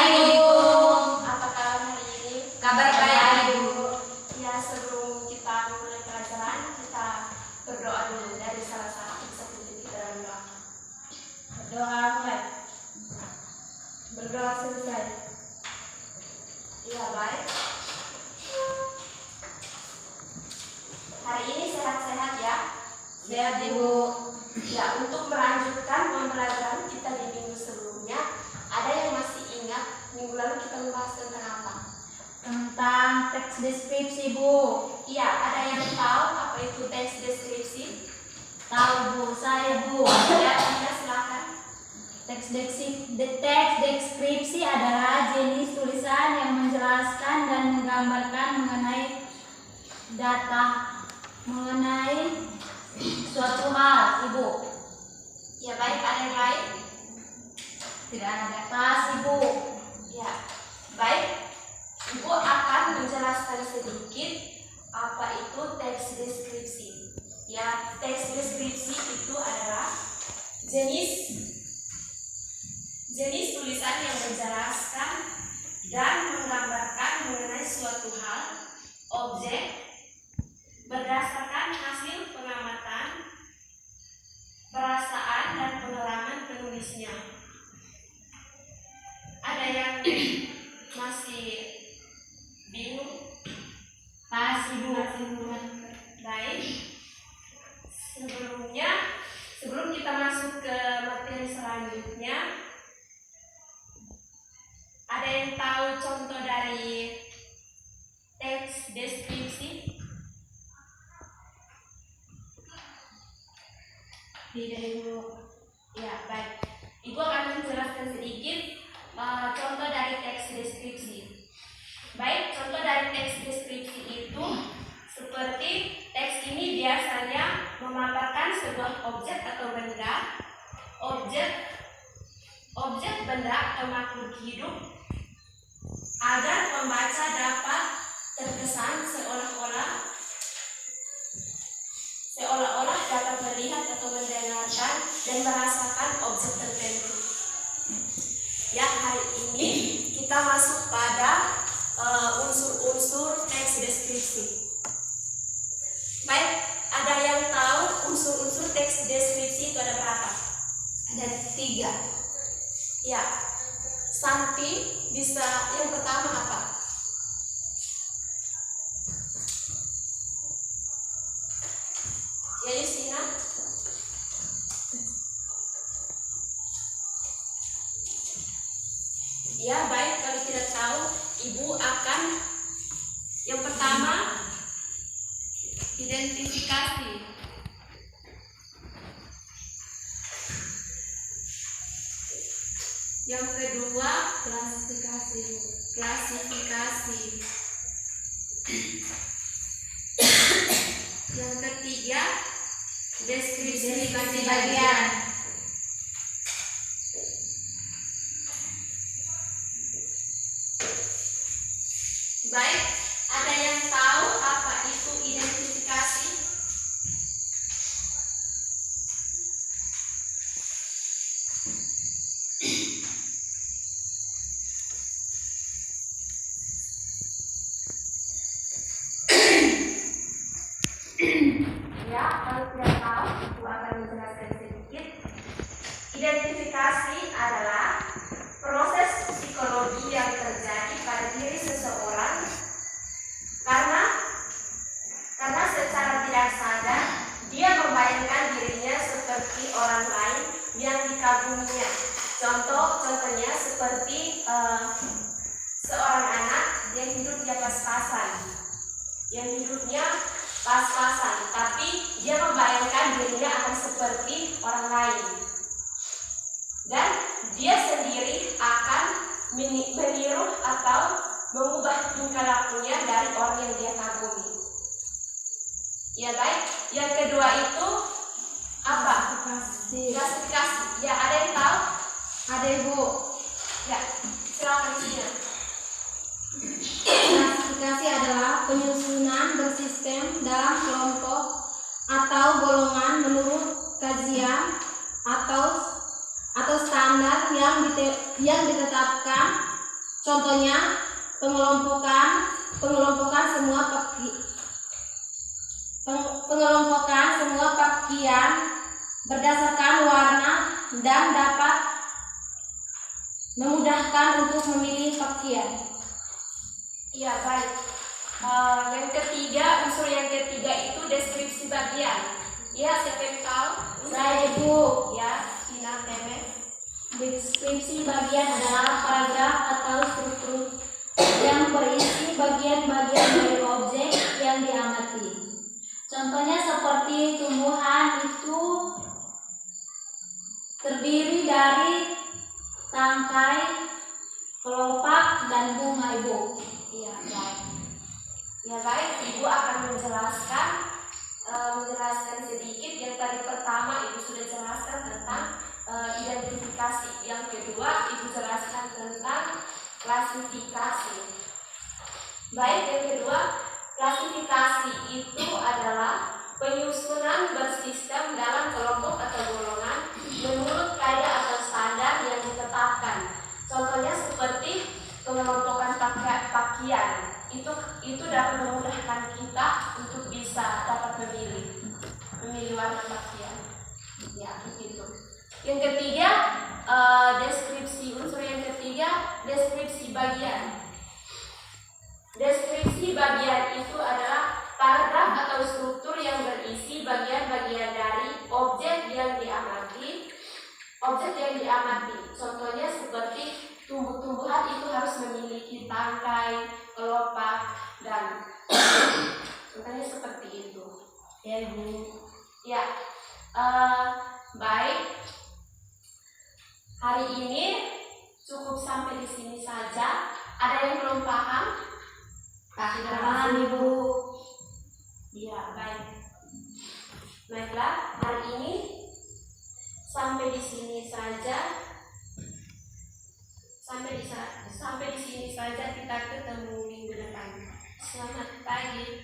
baik, Ibu. Apa kabar hari ini? Kabar baik, Ibu. Ya, sebelum kita mulai pelajaran, kita berdoa dulu dari salah satu seperti kita dalam doa. Berdoa mulai. Berdoa selesai. Iya, baik. Hari ini sehat-sehat ya? Sehat, Ibu. Ya, untuk melanjutkan pembelajaran kita di minggu sebelumnya, ada yang masih ingat minggu lalu kita membahas tentang apa? Tentang teks deskripsi, Bu. Iya, ada yang tahu apa itu teks deskripsi? Tahu, Bu. Saya, Bu. Ya, Anda silakan. Teks deskripsi adalah jenis tulisan yang menjelaskan dan menggambarkan mengenai suatu hal, Ibu. Ya, baik. Ada yang lain? Tidak ada. Pas, Ibu. Ya, baik. Ibu akan menjelaskan sedikit apa itu teks deskripsi. Ya, teks deskripsi itu adalah jenis tulisan yang menjelaskan dan menggambarkan mengenai suatu hal, objek, berdasarkan hasil pengamatan, perasaan, dan pengalaman penulisnya. Ada yang masih bingung? Pas, Ibu. Baik. Sebelum kita masuk ke materi selanjutnya, ada yang tahu contoh dari teks deskripsi? Tidak, Ibu. Ya, baik. Ibu akan menjelaskan sedikit contoh dari teks deskripsi. Baik, contoh dari teks deskripsi itu seperti teks ini biasanya memaparkan sebuah objek atau benda, objek benda atau makhluk hidup, agar pembaca dapat terkesan seolah-olah dapat melihat atau mendengarkan dan merasakan objek tertentu. Ya, hari ini kita masuk pada unsur-unsur teks deskripsi. Baik, ada yang tahu unsur-unsur teks deskripsi itu ada berapa? Ada 3. Ya, Santi bisa yang pertama apa? Ya, Yusina? Ya, baik. Kalau tidak tahu, Ibu akan yang pertama identifikasi. Yang kedua klasifikasi. Yang ketiga deskripsi bagian. Baik, ada yang tahu apa itu identifikasi? Ya, kalau tidak tahu, Ibu akan menjelaskan sedikit. Identifikasi adalah proses psikologi yang terjadi pada diri seseorang karena secara tidak sadar dia membayangkan dirinya seperti orang lain yang dikaguminya. Contohnya seperti seorang anak yang hidup di hidupnya pas-pasan, tapi dia membayangkan dirinya akan seperti orang lain, dan dia sendiri akan meniru atau mengubah tingkah lakunya dari orang yang dia kagumi. Ya, baik. Yang kedua itu apa? Klasifikasi. Ya, ada yang tahu? Ada, Ibu. Ya, silakan Sina. Klasifikasi adalah penyusunan bersistem dalam kelompok atau golongan menurut kajian atau standar yang ditetapkan Contohnya pengelompokan semua pakaian berdasarkan warna dan dapat memudahkan untuk memilih pakaian. Iya, baik. Unsur yang ketiga itu deskripsi bagian. Ya, siapa yang tahu? Saya, Ibu. Ya, Tina Teme. Deskripsi bagian adalah paragraf atau struktur yang berisi bagian-bagian dari objek yang diamati. Contohnya seperti tumbuhan itu terdiri dari tangkai, kelopak, dan bunga, Ibu. Iya, baik. Ya, baik. Ibu akan menjelaskan sedikit. Yang tadi pertama Ibu sudah jelaskan tentang identifikasi. Yang kedua Ibu jelaskan tentang klasifikasi. Baik, yang kedua, klasifikasi itu adalah penyusunan bersistem dalam kelompok atau golongan menurut kaidah atau standar yang ditetapkan. Contohnya seperti pengelompokan pakaian. Itu dapat memudahkan kita untuk bisa dapat memilih warna pakaian. Ya, begitu. Yang ketiga, unsur yang ketiga, deskripsi bagian. Deskripsi bagian itu adalah paragraf atau struktur yang berisi bagian-bagian dari objek yang diamati. Contohnya seperti tumbuh-tumbuhan itu harus memiliki tangkai, kelopak, dan contohnya seperti itu. Ya, Ibu. Ya, baik. Hari ini cukup sampai di sini saja. Ada yang belum paham? Paham, Ibu. Iya, baik. Baiklah, hari ini sampai di sini saja. Sampai di sini saja, kita ketemu minggu depan. Selamat pagi.